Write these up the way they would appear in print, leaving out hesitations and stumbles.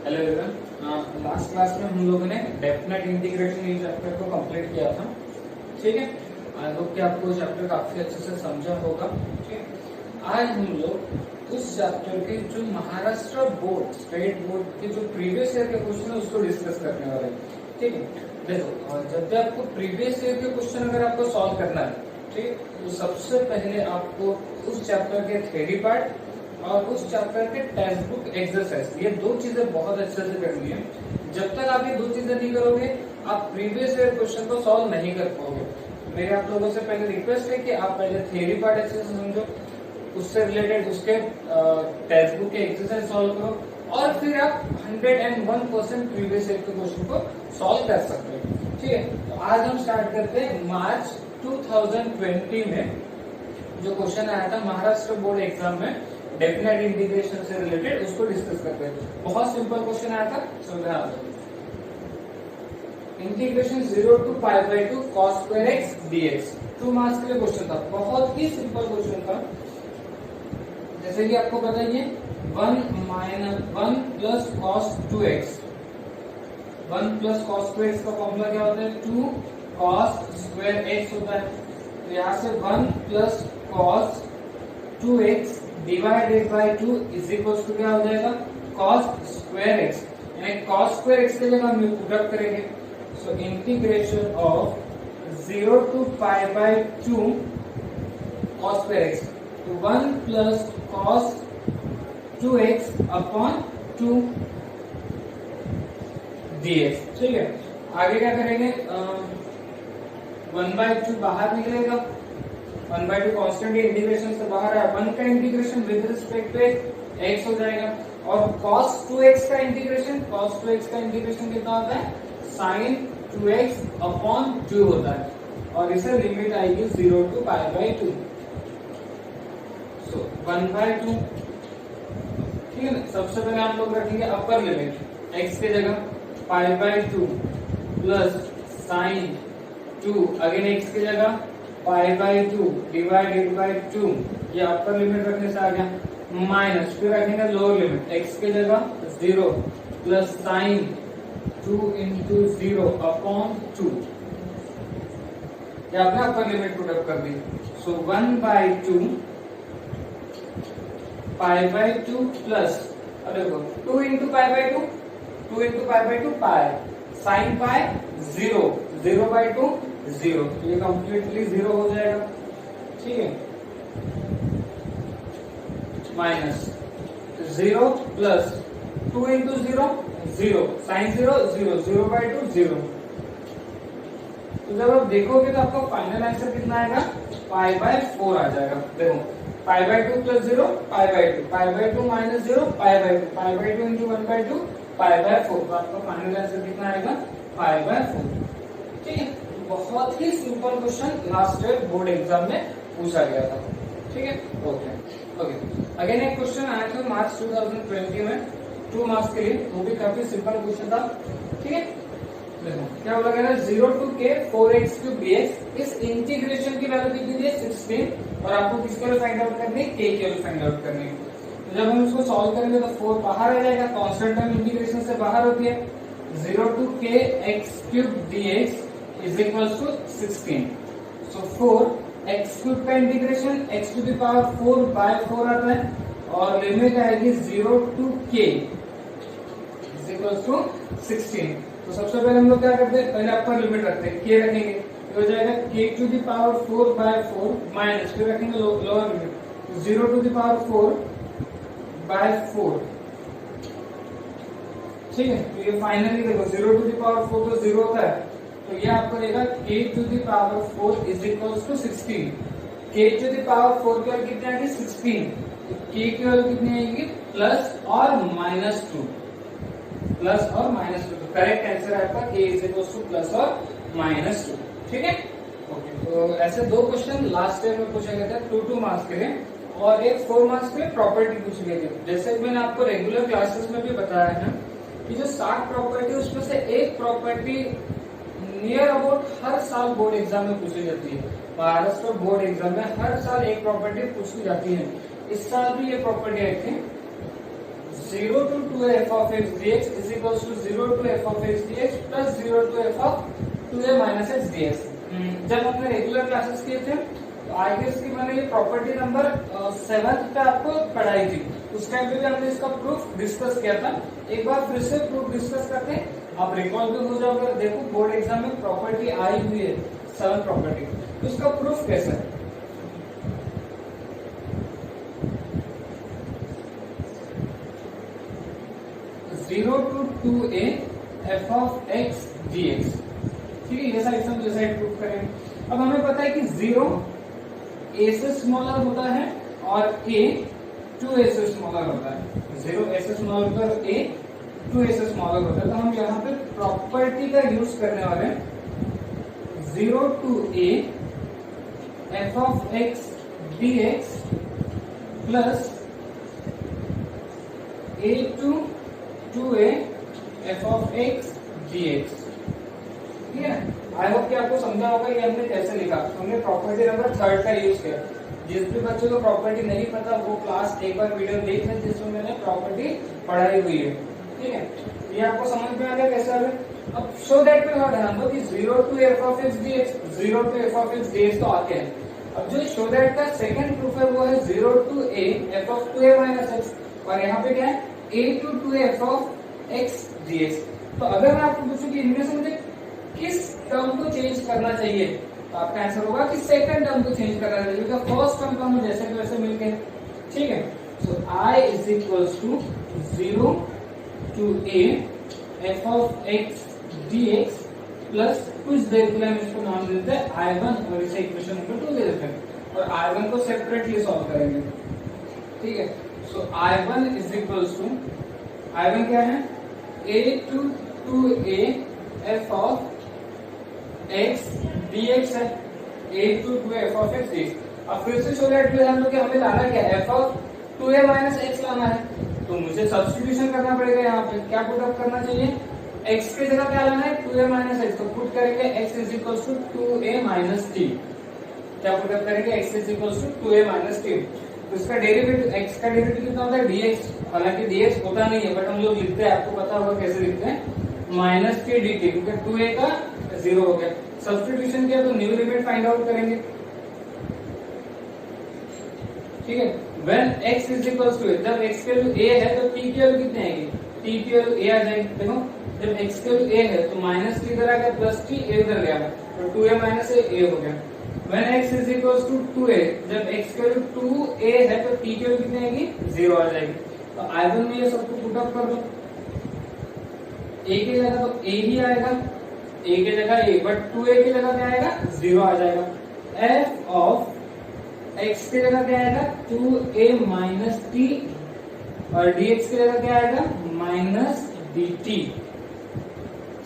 Hello everyone, last class में हम लोगों ने डेफिनेट इंटीग्रेशन इस चैप्टर को कंप्लीट किया था। ठीक है, आई होप कि आपको चैप्टर काफी अच्छे से समझा होगा। ठीक है, आज हम लोग उस चैप्टर के जो महाराष्ट्र बोर्ड स्टेट बोर्ड के जो प्रीवियस ईयर के क्वेश्चन है उसको डिस्कस करने वाले हैं। ठीक है, देखो जब भी आपको प्रीवियस ईयर के क्वेश्चन अगर आपको सॉल्व करना है, ठीक, तो सबसे पहले आपको उस चैप्टर के थ्योरी पार्ट और उस चैप्टर के टेक्स्ट बुक एक्सरसाइज, ये दो चीजें बहुत अच्छे से करनी है। जब तक आप ये दो चीजें नहीं करोगे आप प्रीवियस ईयर क्वेश्चन को सॉल्व नहीं कर पाओगे। मेरे आप लोगों से पहले रिक्वेस्ट है कि आप पहले थ्योरी पार्ट अच्छे से समझो, उससे रिलेटेड उसके टेक्स्ट बुक के एक्सरसाइज सॉल्व करो और फिर आप 101% प्रीवियस ईयर के क्वेश्चन को सॉल्व कर सकते हो। ठीक है, तो आज हम स्टार्ट करते हैं मार्च 2020 में जो क्वेश्चन आया था महाराष्ट्र बोर्ड एग्जाम में डेफिनेट इंटीग्रेशन से रिलेटेड, उसको डिस्कस करते हैं। बहुत सिंपल क्वेश्चन आया था, समझ आ जाओ। Integration 0 to π/2 cos square x dx 2 marks के लिए क्वेश्चन था। बहुत ही सिंपल क्वेश्चन था। जैसे कि आपको पता ही है 1 plus cos 2x, 1 plus cos 2x का फॉर्मूला क्या होता है? 2 cos square x होता है। तो यहाँ से 1 plus cos 2x divided by 2 is equal to क्या हो जाएगा? cos square x। यानी cos स्क्वायर x के जगह हम पुट करेंगे। So integration of 0 to π/2 cos square x, तो 1 plus cos 2x upon 2 dx। ठीक है, आगे क्या करेंगे? 1/2 बाहर निकलेगा, 1/2 कांस्टेंट इंटीग्रेशन से बाहर है। 1 का integration with respect to x हो जाएगा और cos 2x का इंटीग्रेशन कितना होता है? sin 2x अपॉन 2 होता है और इसे लिमिट आएगी 0 to π/2। सो 1/2। ठीक है ना, सबसे पहले हम लोग रखेंगे अपर लिमिट x के जगह π/2 प्लस sin 2, अगेन x की जगह π/2 डिवाइडेड बाय 2, ये अपर लिमिट रखने से आ गया। माइनस फिर रखेंगे लोअर लिमिट x की जगह 0 प्लस sin 2 into 0 अपॉन 2, ये आपने अपर लिमिट पुट कर दी। सो 1/2 π/2 प्लस, अब देखो 2 into π/2 पाई, sin पाई 0, 0/2 0, तो ये कंप्लीटली 0 हो जाएगा। ठीक है, माइनस 0 प्लस 2 into 0 0, sin 0 0, 0/2 0। तो जब आप देखोगे तो आपका फाइनल आंसर कितना आएगा? π/4 आ जाएगा। देखो π/2 प्लस 0 π/2, π/2 माइनस 0 π/2, π/2 into 1/2 π/4, तो आपका फाइनल आंसर कितना आएगा? π/4। ठीक है, बहुत ही simple question last year board exam में पूछा गया था। ठीक है, ओके। अगेन एक क्वेश्चन आया था मार्च 2020 में 2 मार्क्स के लिए, वो भी काफी सिंपल क्वेश्चन था। ठीक है, देखो क्या बोला गया है? 0 to k 4x³ dx। इस इंटीग्रेशन की वैल्यू कितनी दी है? 16, और आपको किसके लिए फाइंड आउट करनी है? k के लिए फाइंड आउट करनी है। तो जब हम इसको सॉल्व करेंगे तो 4 बाहर आ जाएगा, कांस्टेंट टर्म इंटीग्रेशन से बाहर होती है। 0 to k x³ dx is equals to 16। So 4x³ का integration x to the power 4/4 आता है और लिमिट आएगी 0 to k is equals to 16। तो सबसे पहले हम लोग क्या करते हैं? पहले अपर लिमिट रखते हैं, k रखेंगे, तो हो जाएगा k to the power 4/4 minus फिर रखेंगे lower limit 0 to the power 4/4। ठीक है, तो ये फाइनली देखो 0 to the power 4 तो 0 होता है, तो ये आपको देगा k to the power 4 is equals to 16। k to the power 4 की वैल्यू कितनी आएगी? 16। तो k की वैल्यू कितनी आएगी? प्लस और माइनस 2, प्लस और माइनस 2। तो करेक्ट आंसर आपका k is equals to plus और माइनस 2। ठीक है, ओके। तो ऐसे दो क्वेश्चन लास्ट ईयर में पूछे गए थे 2 मार्क्स के लिए, और एक 4 मार्क्स के लिए प्रॉपर्टी पूछी गई थी। जैसे मैंने आपको रेगुलर क्लासेस में भी बताया है कि जो 60 प्रॉपर्टी उसमें से एक प्रॉपर्टी नियर अबाउट हर साल बोर्ड एग्जाम में पूछी जाती है। महाराष्ट्र बोर्ड एग्जाम में हर साल एक प्रॉपर्टी पूछी जाती है। इस साल भी ये प्रॉपर्टी आई थी 0 to 2f of x dx is equals to 0 to f of x D x plus 0 to f of 2a minus x D x. जब हमने रेगुलर क्लासेस किए थे तो आई गेस की मैंने ये प्रॉपर्टी नंबर 7 पे आपको पढ़ाई थी, उस टाइम पे भी हमने इसका प्रूफ डिस्कस किया था। एक बार फिर से प्रूफ डिस्कस करते हैं, आप रिकॉल भी हो जाओगे। देखो बोर्ड एग्जाम में प्रॉपर्टी आई हुई है 7 प्रॉपर्टी, तो उसका प्रूफ कैसा है? Zero to 2a f of x D x, ठीक है, ये साइड से हम ये साइड प्रूफ करेंगे। अब हमें पता है कि 0 a से स्मॉलर होता है और a 2a से स्मॉलर होता है। 0 a से स्मॉलर होता है और a 2a से स्मॉलर होता है। तो हम यहाँ पे प्रॉपर्टी का यूज करने वाले हैं 0 to a F of x D x plus a to 2a f of x D x, ठीक है। आई होप कि आपको समझा होगा ये हमने कैसे लिखा। हमने प्रॉपर्टी नंबर 3 का यूज किया। जिस भी बच्चों को प्रॉपर्टी नहीं पता वो क्लास एक बार वीडियो देख लें जिसमें मैंने प्रॉपर्टी पढ़ाई हुई है, ठीक है। ये आपको समझ में आ गया कैसे आगे। अब शो दैट पे थोड़ा ध्यान दो कि 0 to f of x D x, 0 to f of x D x तो आते हैं। अब जो शो दैट का सेकंड प्रूफ है वो है 0 to a f of 2a minus x, और यहाँ पे क्या है a to 2a f of x D x. तो अगर मैं आपको पूछूं कि इनमें से मुझे किस टर्म को चेंज करना चाहिए, तो आपका आंसर होगा कि सेकंड टर्म को चेंज करना चाहिए, क्योंकि फर्स्ट टर्म तो हमें जैसे के वैसे मिल गए, ठीक है। So I is equals to 0 to a F of x D x plus कुछ देर के लिए हम इसको नाम देते हैं I1 और इसे इक्वेशन नंबर 2 दे देते हैं, और I1 को सेपरेटली सॉल्व करेंगे, ठीक है। सो I1 is equals to, I1 क्या है a to 2a f of x D x है, a to 2a f of x D x. अब फिर से शो दैट पे हम लोग हमें लाना क्या है, F of 2a minus x लाना है, तो मुझे सब्स्टिट्यूशन करना पड़ेगा। यहाँ पे क्या पुट अप करना चाहिए, x की जगह क्या लाना है 2a माइनस एक्स, तो पुट करेंगे x is equal to 2a minus t. क्या पुट अप करेंगे, x is equal to 2a minus t. तो इसका डेरिवेटिव x का डेरिवेटिव कितना होता है dx, हालांकि dx होता नहीं है बट हम लोग लिखते हैं, आपको पता होगा कैसे लिखते हैं, माइनस के dt, क्योंकि 2a का 0 हो गया। सब्स्टिट्यूशन किया तो न्यू लिमिट फाइंड आउट करेंगे, ठीक है। When x is equal to, जब x की वैल्यू a है तो t की वैल्यू कितनी आएगी, t की वैल्यू a आ जाएगी। देखो जब x की वैल्यू a है तो माइनस t इधर आ गया प्लस t a उधर गया, तो 2a माइनस a हो गया। When x is equals to 2a, जब x की वैल्यू 2a है तो t की वैल्यू कितनी आएगी 0 आ जाएगी। तो I1 में ये सबको पुट अप कर दो, a की जगह तो a ही आएगा, a की जगह a, बट 2a की जगह क्या आएगा 0 आ जाएगा। f ऑफ x की जगह क्या आएगा 2a माइनस t, और dx की जगह क्या आएगा माइनस dt,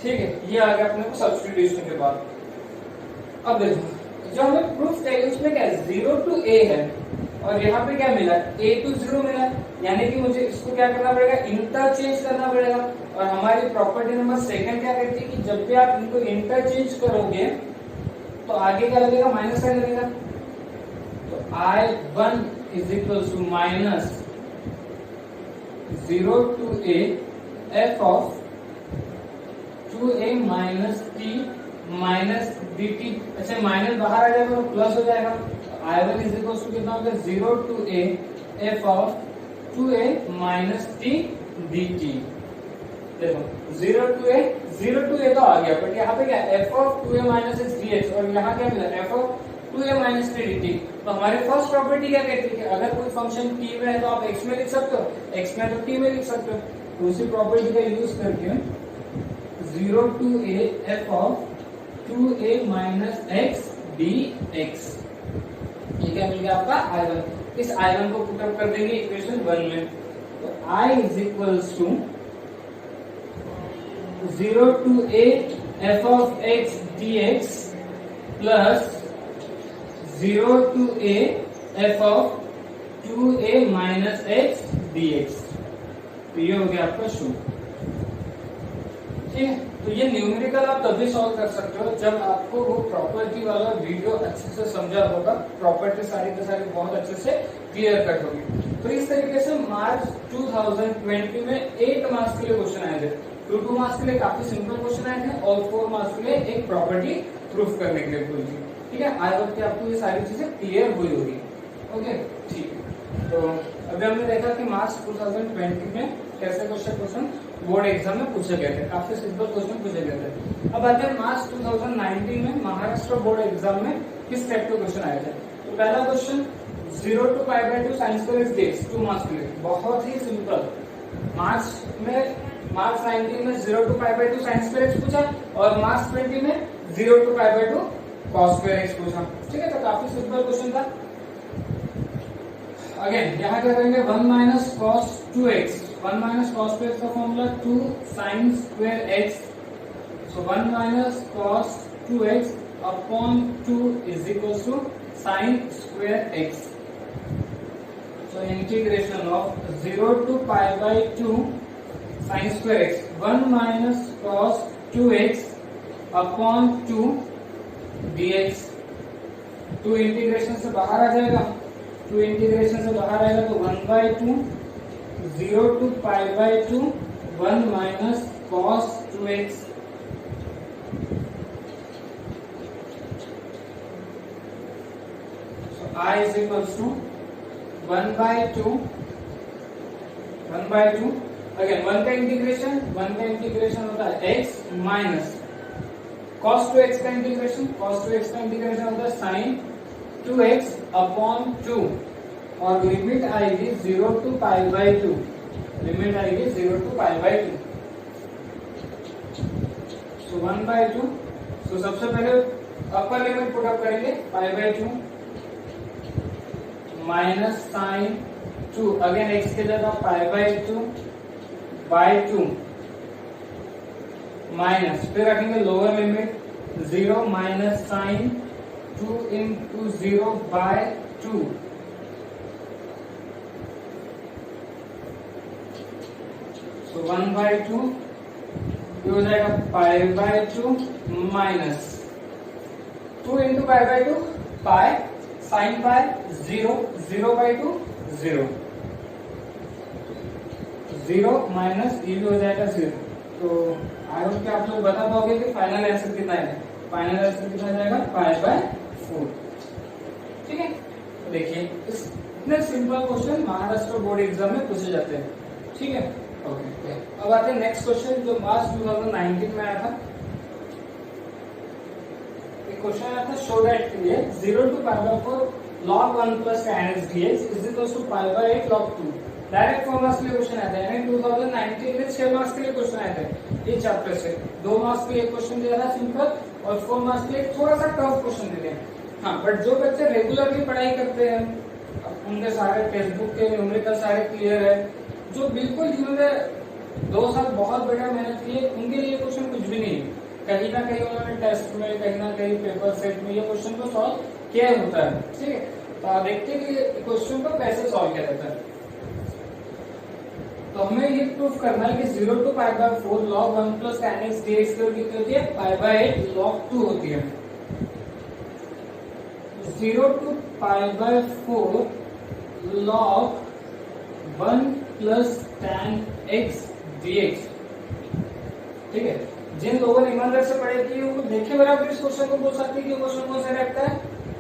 ठीक है। ये आ गया अपने को सब्स्टिट्यूशन के बाद। अब देखो जो हमें प्रूफ चाहिए उसमें क्या है 0 टू a है, और यहाँ पे क्या मिला a टू 0 मिला, यानी कि मुझे इसको क्या करना पड़ेगा इंटरचेंज करना पड़ेगा। और हमारी प्रॉपर्टी नंबर 2 क्या कहती है कि जब भी आप इनको इंटरचेंज करोगे तो आगे क्या लगेगा माइनस साइन लगेगा। तो I1 is equal to minus 0 to a F of 2a minus t minus dt। अच्छा माइनस बाहर आ जाएगा तो प्लस हो जाएगा। I1 इज इक्वल टू कितना होगा 0 to a F of 2a minus t dt। देखो 0 टू a तो आ गया, बट यहाँ पे क्या f of 2a minus dx, और यहाँ क्या मिला f of 2a minus dt। तो हमारी फर्स्ट प्रॉपर्टी क्या कहती है कि अगर कोई फंक्शन t में है तो आप x में लिख सकते हो, x में तो t में लिख सकते हो। तो उसी प्रॉपर्टी का यूज करके 0 to a F of 2a minus x dx, ये क्या मिल गया आपका I1। इस I1 को पुट अप कर देंगे इक्वेशन 1 में, तो I is equals to 0 to a F of x dx plus 0 to a F of 2a minus x dx। तो ये हो गया आपका शो, ठीक है। तो ये न्यूमेरिकल आप तभी सॉल्व कर सकते हो जब आपको वो प्रॉपर्टी वाला वीडियो अच्छे से समझा होगा, प्रॉपर्टी सारी की सारी बहुत अच्छे से क्लियर कट होगी। तो इस तरीके से मार्च 2020 में 8 मार्क्स के लिए क्वेश्चन आए थे। 2 मार्क्स के लिए काफी सिंपल क्वेश्चन आए थे और 4 मार्क्स के लिए एक प्रॉपर्टी प्रूफ करने के लिए पूरी थी। ठीक है, आई होप कि आपको ये सारी चीजें क्लियर हुई होगी। ओके, ठीक है। तो अभी हमने देखा कि मार्च 2020 में कैसे क्वेश्चन बोर्ड एग्जाम में पूछे गए थे, काफी सिंपल क्वेश्चन पूछे गए थे। अब आते हैं मार्च 2019 में महाराष्ट्र बोर्ड एग्जाम में किस टाइप के क्वेश्चन आए थे। तो पहला question 0 to π/2 sine square is this, 2 marks के लिए, बहुत ही सिंपल। मार्च 19 में 0 to π/2 साइंस स्क्वायर एक्स पूछा और मार्च 20 में 0 to π/2 कॉस स्क्वायर एक्स पूछा। ठीक है, तो काफी सिंपल क्वेश्चन था। अगेन यहाँ क्या करेंगे, 1 minus cos 2x, 1 minus cos 2x का formula 2 sine square X, so 1 minus cos 2x upon 2 is equal to sine square X. So integration of 0 to π/2 sine square X, 1 minus cos 2x upon 2 dx। 2 integration से बाहर आ जाएगा, 2 integration से बाहर आएगा तो 1/2, 0 to π/2 1 minus cos 2x। So I is equals to 1/2 again 1 का integration होता है x माइनस cos 2x का इंटीग्रेशन होता है साइन 2x अपॉन 2 और लिमिट आएगी 0 to π/2, सो 1/2। सो सबसे पहले अपर लिमिट पुट अप करेंगे, π/2 माइनस साइन 2, अगेन x की जगह π/2 बाय 2 माइनस, फिर रखेंगे lower limit 0 minus sign 2 into 0 by 2, so 1/2 ये हो जाएगा π/2 minus 2 into π/2 pi sine pi 0/2 0 minus ये भी हो जाएगा 0। तो आई होप कि आप लोग बता पाओगे कि फाइनल आंसर कितना है। फाइनल आंसर कितना जाएगा, π/4। ठीक है, तो देखिए इतने simple question Maharashtra board exam में पूछे जाते हैं। ठीक है, ओके। अब आते हैं नेक्स्ट क्वेश्चन जो मार्च 2019 में आया था। एक क्वेश्चन आया था, show that 0 to π/4 log 1 plus tan x dx is equal to π/8 log 2। Direct 4 marks के लिए क्वेश्चन आया था, यानी 2019 में 6 मार्क्स के लिए क्वेश्चन आया था। ये चैप्टर से 2 मार्क्स के लिए क्वेश्चन दिया था सिंपल और 4 मार्क्स के लिए थोड़ा सा टफ क्वेश्चन दिया। हाँ, बट जो बच्चे रेगुलरली पढ़ाई करते हैं उनके सारे टेक्स्ट बुक के न्यूमेरिकल सारे क्लियर है। जो बिल्कुल जिन्होंने 2 साल बहुत बढ़िया मेहनत की है उनके लिए क्वेश्चन कुछ भी नहीं है। कहीं ना कहीं उन्होंने टेस्ट में, कहीं ना कहीं पेपर सेट में ये क्वेश्चन को सॉल्व किया होता है। ठीक है, तो आप देखते हैं कि क्वेश्चन को कैसे सॉल्व किया जाता है। तो हमें ये प्रूफ करना है कि 0 to π/4 log 1 plus tan x dx कितनी होती है, π/8 log 2 होती है। 0 to π/4 log 1 plus tan x dx। ठीक है, जिन लोगों ने ईमानदारी से पढ़ाई की वो देखे बराबर इस क्वेश्चन को बोल सकते हैं कि क्वेश्चन कौन सा रहता है,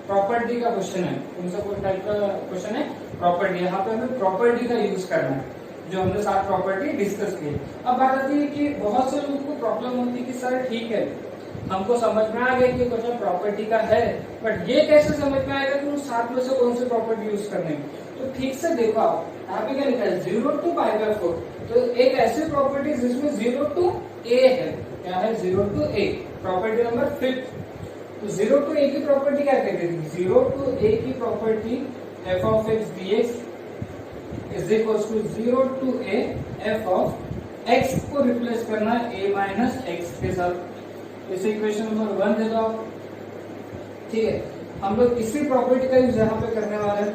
प्रॉपर्टी का क्वेश्चन है। कौन सा कोई टाइप का क्वेश्चन है, प्रॉपर्टी। यहाँ पे हमें प्रॉपर्टी का यूज करना है, जो हमने 7 प्रॉपर्टी डिस्कस की। अब बात आती है कि बहुत से लोगों को प्रॉब्लम होती है कि सर ठीक है हमको समझ में आ गया कि क्वेश्चन प्रॉपर्टी का है, बट ये कैसे समझ में आएगा कि उन 7 में से कौन सी प्रॉपर्टी यूज करनी है। तो ठीक से देखो आप, यहाँ पे क्या लिखा है 0 to π/4, तो एक ऐसी प्रॉपर्टी जिसमें 0 to a है। क्या है, 0 to a, प्रॉपर्टी नंबर 5। तो 0 to a की प्रॉपर्टी क्या कहते थे, 0 to a की property f of x dx is equal to 0 to a f of x को रिप्लेस करना है a माइनस x के साथ। इस इक्वेशन नंबर 1 दे दो आप। ठीक है, हम लोग इसी प्रॉपर्टी का यूज यहाँ पे करने वाले हैं।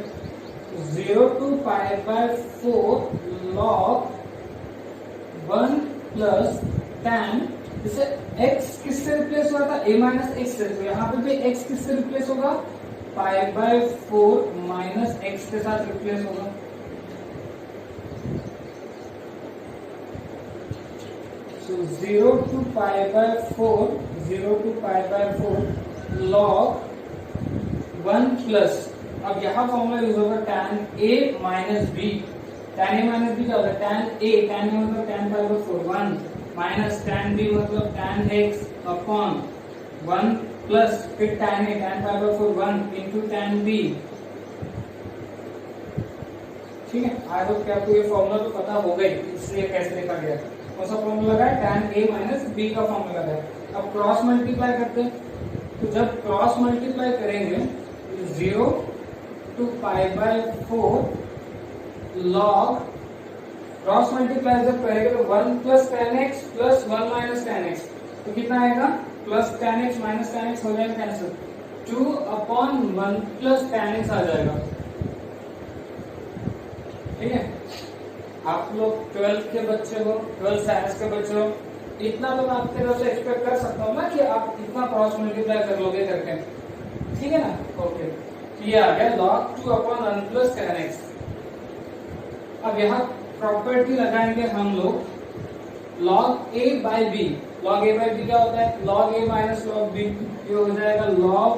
0 to π/4 log 1 plus tan, जैसे x किससे रिप्लेस हुआ था, a माइनस x से, तो यहाँ पे भी x किससे रिप्लेस होगा, π/4 माइनस x के साथ रिप्लेस होगा। So तो 0 to pi by 4 log 1 plus, अब यहाँ फॉर्मूला यूज होगा tan a minus b. tan a minus b क्या होता है? tan a मतलब tan pi by 4 1 minus tan b मतलब tan x अपॉन 1 प्लस फिर tan a tan pi by 4 1 into tan b। ठीक है, आई होप कि आपको ये फॉर्मूला तो पता होगा ही, इसलिए कैसे लिखा गया। कौन सा फॉर्मूला लगा है? tan a माइनस b का फॉर्मूला लगा है। अब क्रॉस मल्टीप्लाई करते हैं, तो जब क्रॉस मल्टीप्लाई करेंगे 0 to pi by 4 log, cross multiply जब करेंगे तो 1 plus tan x plus 1 minus tan x, तो कितना आएगा? Plus tan x minus tan x हो जाएगा cancel, 2 upon 1 plus tan x आ जाएगा। ठीक है, आप लोग 12th के बच्चे हो, 12th साइंस के बच्चे हो, इतना तो मैं आपके तरफ से एक्सपेक्ट कर सकता हूँ ना कि आप इतना क्रॉस मल्टीप्लाई कर लोगे करके। ठीक है ना? ओके, ये आ गया log 2 upon 1 plus tan x। अब यहाँ प्रॉपर्टी लगाएंगे हम लोग log a by b। log a by b क्या होता है? log a minus log b, ये हो जाएगा log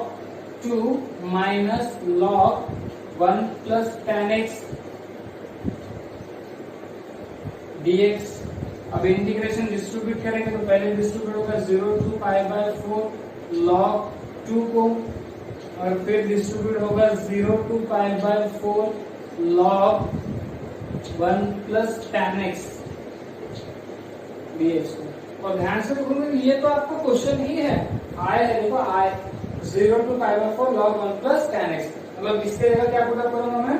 2 minus log 1 plus tan x dx। अब इंटीग्रेशन डिस्ट्रीब्यूट करेंगे तो पहले डिस्ट्रीब्यूट होगा 0 to पाई बाय 4 log 2 को, और फिर डिस्ट्रीब्यूट होगा 0 to pi by 4 log 1 plus tan x dx को। और ध्यान से देखो, ये तो आपका क्वेश्चन ही है, आय है, देखो आय 0 to pi by 4 log 1 plus tan x, मतलब इसके जगह क्या पुट अप करूंगा मैं?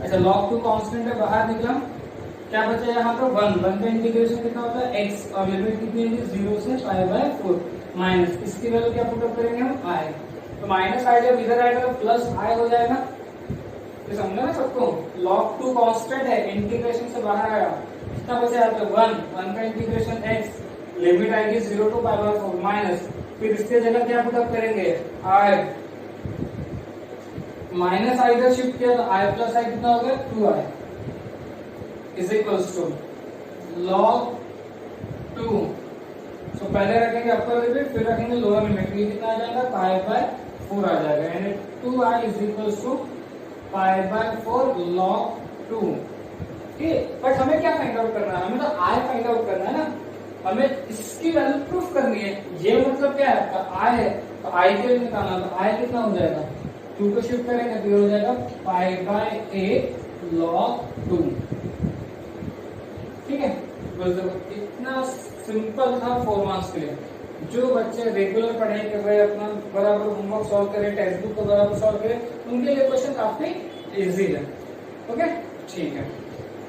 अच्छा, log 2 कांस्टेंट है, बाहर निकला, क्या बचा यहाँ पर? 1 का इंटीग्रेशन कितना होता है? x, और लिमिट कितनी है? 0 से पाई बाय 4 माइनस, इसकी वैल्यू क्या पुट अप करेंगे हम? i। तो माइनस आई जब इधर आएगा तो प्लस i हो जाएगा। ये समझा ना सबको? log 2 कांस्टेंट है, इंटीग्रेशन से बाहर आया, कितना बचा यहाँ पे? 1 का इंटीग्रेशन x, लिमिट आएगी 0 to पाई बाय 4 माइनस, फिर इसके जगह क्या पुट अप करेंगे? i, माइनस आई इधर शिफ्ट किया तो i प्लस i कितना हो गया? 2i is equals to log 2। तो पहले रखेंगे अपर लिमिट, फिर रखेंगे लोअर लिमिट, ये कितना आ जाएगा? पाई बाय 4 आ जाएगा, यानी 2i is equals to pi by 4 log 2। ठीक है, बट हमें क्या फाइंड आउट करना है? हमें तो i फाइंड आउट करना है ना, हमें इसकी वैल्यू प्रूफ करनी है। ये मतलब क्या है आपका? i है, तो i के लिए निकालना, तो i कितना हो जाएगा? 2 को शिफ्ट करेंगे तो ये हो जाएगा पाई बाय 8 log 2। ठीक है, बस देखो इतना सिंपल था 4 मार्क्स के लिए। जो बच्चे रेगुलर पढ़ाई कर रहे हैं, अपना बराबर होमवर्क सॉल्व करें, टेक्स्ट बुक को बराबर सॉल्व करें, उनके लिए क्वेश्चन काफी इजी है। ओके, ठीक है।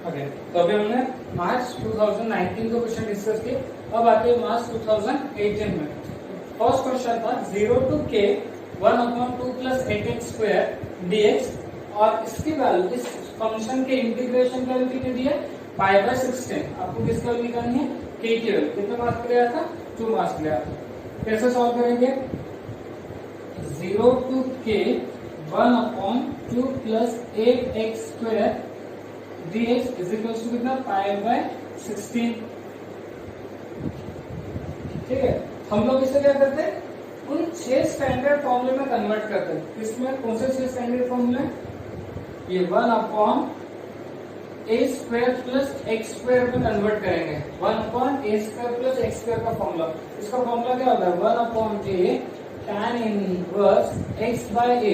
ओके, तो अभी हमने मार्च 2019 को क्वेश्चन डिस्कस किए, अब आते हैं मार्च 2018 में। फर्स्ट क्वेश्चन था 0 to k 1 upon 2 plus 8x square dx, और इसकी वैल्यू, इस फंक्शन के इंटीग्रेशन की वैल्यू कितनी दी है? पाई बाय 16। आपको किसकी वैल्यू निकालनी है? k की वैल्यू। कितने मार्क्स के लिए आया था? 2 मार्क्स के लिए आया था। कैसे सॉल्व करेंगे? 0 to k 1 upon 2 plus 8x square dx is equal to कितना? Pi by 16। ठीक है, हम लोग इसे क्या करते हैं? उन 6 स्टैंडर्ड फॉर्मूले में कन्वर्ट करते हैं। इसमें कौन से 6 स्टैंडर्ड फॉर्मूले? ये 1 upon a square plus x square में कन्वर्ट करेंगे। 1 upon a square plus x square का फॉर्मूला, इसका फॉर्मूला क्या होता है? 1 upon a tan inverse x by a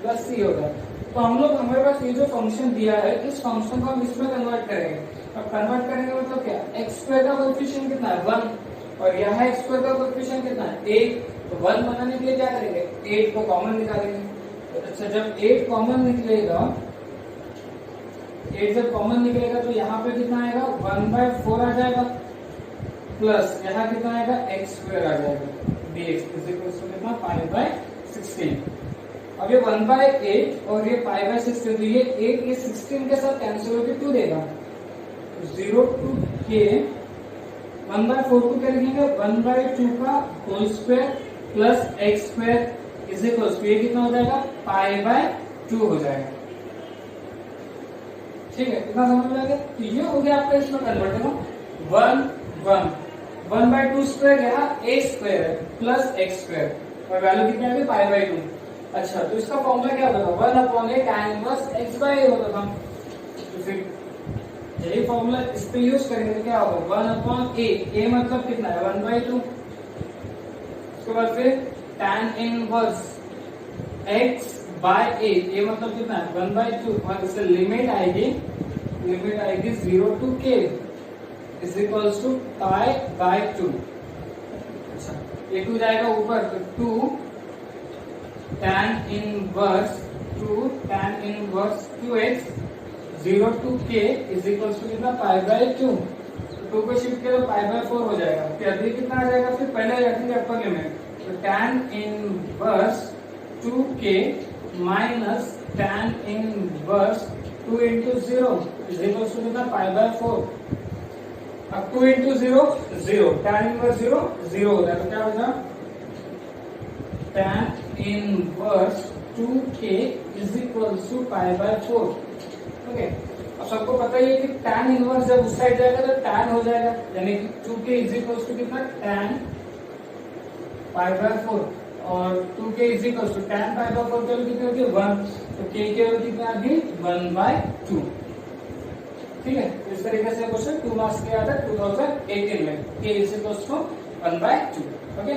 plus c होता है। तो हम लोग, हमारे पास ये जो फंक्शन दिया है, इस फंक्शन को हम इसमें कन्वर्ट करेंगे। अब कन्वर्ट करेंगे मतलब क्या? x स्क्वायर का कोएफिशिएंट कितना है? 1, और यहाँ x स्क्वायर का कोएफिशिएंट कितना है? 8। तो 1 बनाने के लिए क्या करेंगे? 8 को कॉमन निकालेंगे। अच्छा, जब 8 कॉमन निकलेगा, 8 जब कॉमन निकलेगा तो यहाँ पे कितना आएगा? 1/4 आ जाएगा, प्लस यहाँ कितना आएगा? x स्क्वायर आ जाएगा dx इज इक्वल टू कितना? Pi by 16। अब ये 1/8 और ये पाई बाय 16, तो ये 8 ये 16 के साथ कैंसिल होकर 2 देगा। 0 to k 1/4 को क्या लिखेंगे? 1/2 का whole square plus x square is equal to ये कितना हो जाएगा? पाई बाय 2 हो जाएगा। ठीक है, इतना समझ में आ गया? तो ये हो गया आपका इसमें कन्वर्ट। 1 1 बाय 2 स्क्वायर यहाँ a स्क्वायर है प्लस x स्क्वायर और वैल्यू कितनी आ गई पाई बाय 2। अच्छा तो इसका फॉर्मूला क्या होता था 1 upon a tan inverse x by a होता था। तो फिर यही फॉर्मूला इस पे यूज करेंगे तो क्या होगा 1 अपॉन a मतलब कितना है 1 बाय 2। उसके बाद फिर tan inverse x by a मतलब कितना है 1 बाय 2 और इससे लिमिट आएगी 0 to k is equals to pi by 2। अच्छा ये 2 जाएगा ऊपर तो 2 tan inverse 2x 0 to k is equals to कितना पाई बाय 2। तो 2 को शिफ्ट किया तो पाई बाय 4 हो जाएगा। फिर अभी कितना आ जाएगा फिर पहले रखेंगे अपर लिमिट तो tan inverse 2k minus tan inverse 2 into 0 is equals to कितना पाई बाय 4। अब 2 इंटू 0 0 tan इनवर्स 0 होता है तो क्या होगा tan inverse 2k is equals to pi by 4। Okay अब सबको पता ही है कि tan इनवर्स जब उस साइड जाएगा तो tan हो जाएगा यानी कि 2k इज इक्वल्स टू कितना tan पाई बाय 4 और 2k is equals to tan pi by 4 की कितनी होती है 1 तो k की वैल्यू कितना आ गई 1 बाय 2। ठीक है तो इस तरीके से क्वेश्चन 2 मार्क्स के आता है 2018 में k is equals to 1 by 2। Okay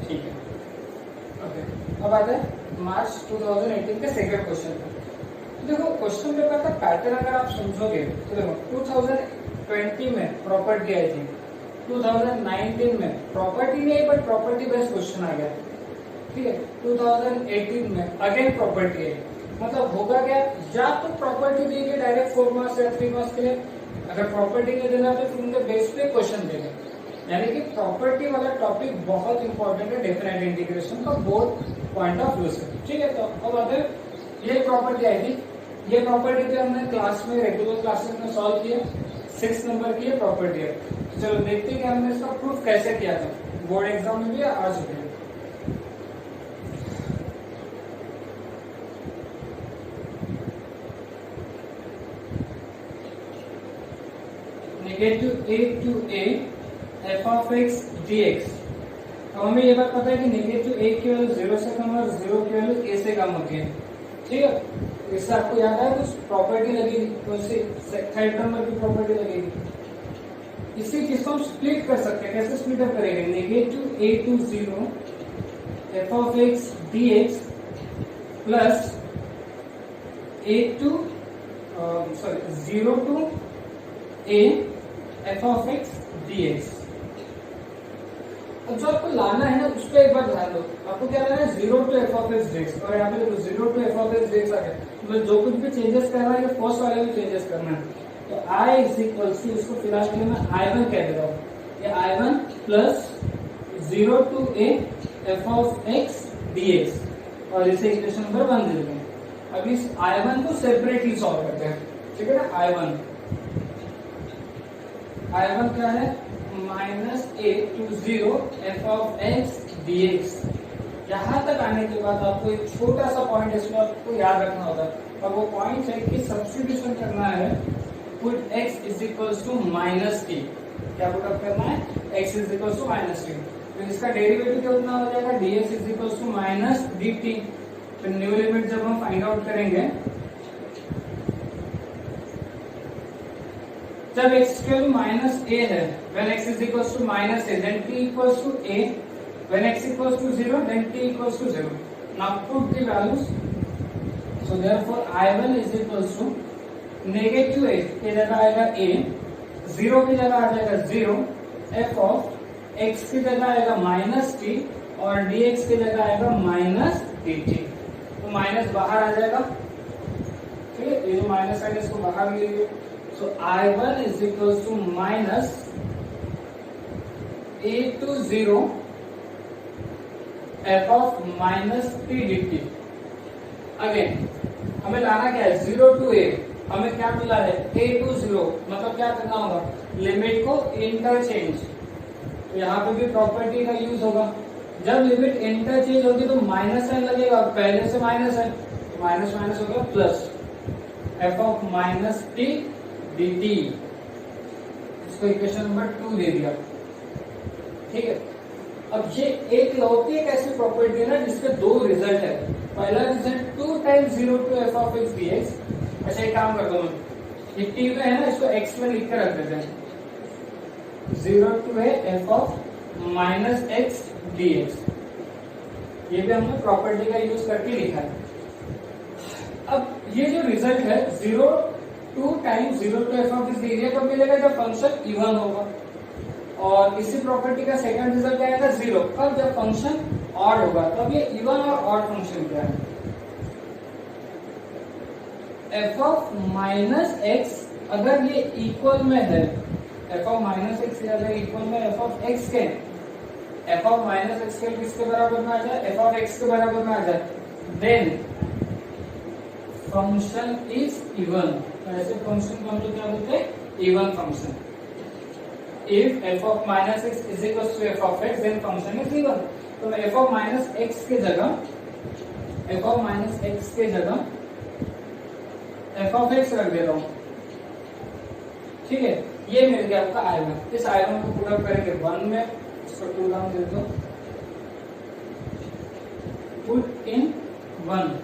ठीक है। ओके अब आते हैं मार्च 2018 के सेकंड क्वेश्चन पे। देखो क्वेश्चन पेपर का पैटर्न अगर आप समझोगे तो देखो 2020 में प्रॉपर्टी आई थी 2019 में प्रॉपर्टी नहीं बट प्रॉपर्टी बेस्ड क्वेश्चन आ गया। ठीक है 2018 में अगेन प्रॉपर्टी है मतलब होगा क्या या तो प्रॉपर्टी दी गई डायरेक्ट 4 मार्क्स या 3 मार्क्स के लिए अगर प्रॉपर्टी नहीं देना तो फिर उनके बेस पे क्वेश्चन देंगे। यानी कि प्रॉपर्टी वाला टॉपिक बहुत इंपॉर्टेंट है डेफिनेट इंटीग्रेशन का बोथ पॉइंट ऑफ व्यू से। ठीक है तो अब अगर ये प्रॉपर्टी आई थी ये प्रॉपर्टी थी हमने क्लास में रेगुलर क्लासेस में सॉल्व किया 6 नंबर की प्रॉपर्टी है। तो चलो देखते हैं कि हमने इसका प्रूफ कैसे किया था बोर्ड एग्जाम में भी आ चुके हैं। Negative a to a f of x dx। तो हमें ये बात पता है कि नेगेटिव a की वैल्यू 0 से कम और 0 की वैल्यू a से कम होती है। ठीक है इससे आपको याद है कुछ प्रॉपर्टी लगेगी तो इससे थर्ड नंबर की प्रॉपर्टी लगेगी। इसी चीज को हम स्प्लिट कर सकते हैं कैसे स्प्लिट अप करेंगे negative a to 0 f of x dx plus a to 0 to a f of x dx। अब जो आपको लाना है ना उस पर एक बार ध्यान दो आपको क्या लाना है 0 to f of x dx और यहाँ पे देखो 0 to f of x dx आ गया मतलब जो कुछ भी चेंजेस करना है ये फर्स्ट वाले में चेंजेस करना है। तो I इज इक्वल टू इसको फिलहाल के लिए मैं I1 कह देता हूँ ये I1 plus 0 to a f of x dx और इसे इक्वेशन नंबर 1 दे देते हैं। अब इस I1 को सेपरेटली सॉल्व करते हैं। ठीक है ना I1 क्या है minus a to 0 f of x dx। यहाँ तक आने के बाद आपको एक छोटा सा पॉइंट इसमें आपको याद रखना होगा और वो पॉइंट है कि सब्स्टिट्यूशन करना है put x is equals to minus t. क्या पुट अप करना है x is equals to minus t तो इसका डेरिवेटिव कितना हो जाएगा dx is equals to minus dt। तो न्यू लिमिट जब हम फाइंड आउट करेंगे जब x इक्वल माइनस a है when x is equals to minus a then t equals to a when x equals to 0 then t equals to 0। now put the values so therefore I1 is equals to negative a की जगह आएगा a 0 की जगह आ जाएगा 0 f of x की जगह आएगा minus t और dx की जगह आएगा माइनस dt। तो माइनस बाहर आ जाएगा। ठीक है ये जो माइनस है इसको बाहर ले लीजिए। So I1 is equals to minus a to 0 f of minus t dt। Again हमें लाना क्या है 0 to a हमें क्या मिला है a to 0 मतलब क्या करना होगा लिमिट को इंटरचेंज। तो यहाँ पे भी प्रॉपर्टी का यूज होगा जब लिमिट इंटरचेंज होगी तो माइनस साइन लगेगा पहले से माइनस है तो माइनस माइनस हो गया plus f of minus T dt। इसको इक्वेशन नंबर 2 दे दिया। ठीक है। अब ये एक लौती एक ऐसी प्रॉपर्टी है ना जिसके दो रिजल्ट है। पहला result 2 times 0 to f of x D x. अच्छा एक काम करता हूँ, ये टी में है ना, इसको एक्स में लिख कर रख देते हैं, 0 to f of minus x D x. ये भी हमने प्रॉपर्टी का यूज करके लिखा है। अब ये जो रिजल्ट है 0 2 times 0 to f of x D x कब मिलेगा, जब फंक्शन इवन होगा। और इसी प्रॉपर्टी का सेकंड रिजल्ट क्या आएगा, 0 कब, जब फंक्शन ऑड होगा। तब ये इवन और ऑड फंक्शन क्या है, एफ ऑफ माइनस एक्स अगर ये इक्वल में है, एफ ऑफ माइनस एक्स अगर इक्वल में एफ ऑफ एक्स के, एफ ऑफ माइनस एक्स के किसके बराबर में आ जाए, एफ ऑफ एक्स के बराबर में आ जाए, देन फंक्शन इज इवन। ऐसे फंक्शन को हम लोग क्या बोलते हैं, even function. If f of minus x is equal to f of x, then function is even. तो मैं f of minus x के जगह f of minus x के जगह f of x रख दे रहा हूँ, ठीक है। ये मिल गया आपका I1। इस I1 को पुट अप करेंगे 1 में, इसको 2 नाम दे दो, पुट इन 1।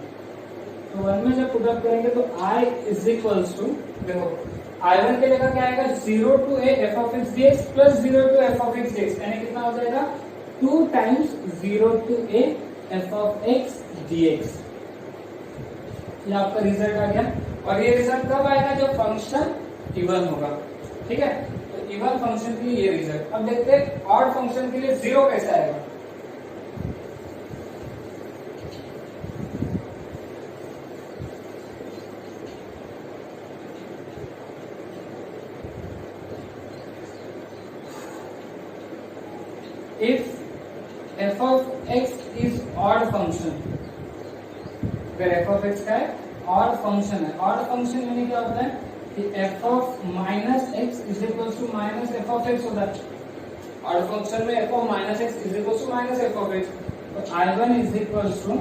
तो 1 में जब पुट अप करेंगे तो I इज इक्वल्स टू, देखो I1 के जगह क्या आएगा, 0 to a f of x D x plus 0 to f of x D x, यानी कितना हो जाएगा 2 times 0 to a f of x D x. ये आपका रिजल्ट आ गया। और ये रिजल्ट कब आएगा, जब फंक्शन इवन होगा, ठीक है। तो इवन फंक्शन के लिए ये रिजल्ट। अब देखते हैं ऑड फंक्शन के लिए 0 कैसे आएगा। If f of x is odd function, अगर f of x का है odd function है, odd function यानी क्या होता है कि f of minus x is equal to minus f of x होता है। odd function में f of minus x is equal to minus f of x, तो I1 is equal to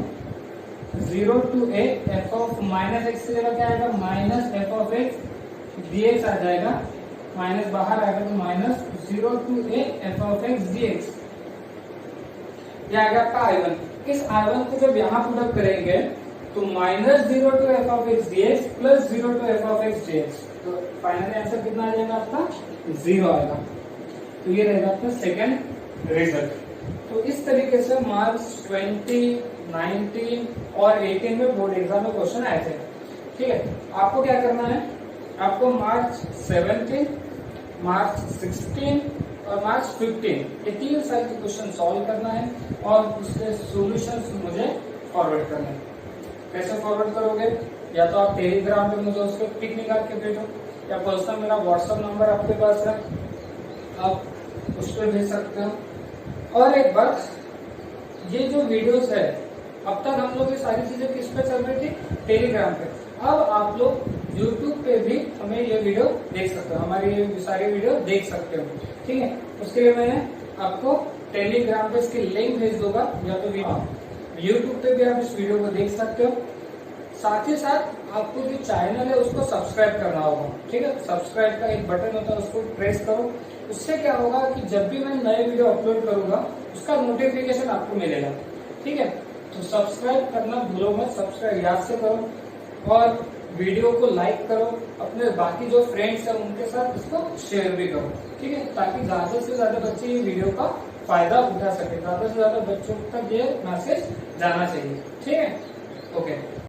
0 to a f of minus x की जगह क्या आएगा, minus f of x dx आ जाएगा, minus बाहर आएगा तो minus 0 to a f of x dx। यह आएगा आपका I1। इस I1 को जब यहाँ पुट अप करेंगे तो minus 0 to f of x D x plus 0 to f of x D x, तो फाइनली आंसर कितना आ जाएगा आपका, 0 आएगा। तो ये रहेगा आपका सेकंड रिजल्ट। तो इस तरीके से मार्च 20, 19 और 18 में बोर्ड एग्जाम में क्वेश्चन आए थे, ठीक है। आपको क्या करना है, आपको मार्च 17, मार्च 16 और मार्च 15 ये 3 साल के क्वेश्चन सॉल्व करना है और उसके सॉल्यूशंस मुझे फॉरवर्ड करना है। कैसे फॉरवर्ड करोगे, या तो आप टेलीग्राम पे मुझे उसके पिक निकाल के भेजो, या पर्सनल मेरा व्हाट्सएप नंबर आपके पास है, आप उस पर भेज सकते हो। और एक बात, ये जो वीडियोस है अब तक हम लोग ये सारी चीजें किस पे चल रही थी, टेलीग्राम पे। अब आप लोग YouTube पे भी हमें ये वीडियो देख सकते हो, हमारी ये सारी वीडियो देख सकते हो, ठीक है। उसके लिए मैं आपको टेलीग्राम पे इसकी लिंक भेज दूंगा, या तो YouTube पे भी आप इस वीडियो को देख सकते हो। साथ ही साथ आपको जो चैनल है उसको सब्सक्राइब करना होगा, ठीक है। सब्सक्राइब का एक बटन होता है, उसको प्रेस करो। उससे क्या होगा कि जब भी मैं नए वीडियो अपलोड करूंगा उसका नोटिफिकेशन आपको मिलेगा, ठीक है। तो सब्सक्राइब करना भूलो मत, सब्सक्राइब याद से करो और वीडियो को लाइक करो, अपने बाकी जो फ्रेंड्स हैं उनके साथ इसको शेयर भी करो, ठीक है, ताकि ज्यादा से ज्यादा बच्चे ये वीडियो का फायदा उठा सके, ज्यादा से ज्यादा बच्चों तक ये मैसेज जाना चाहिए, ठीक है। ओके।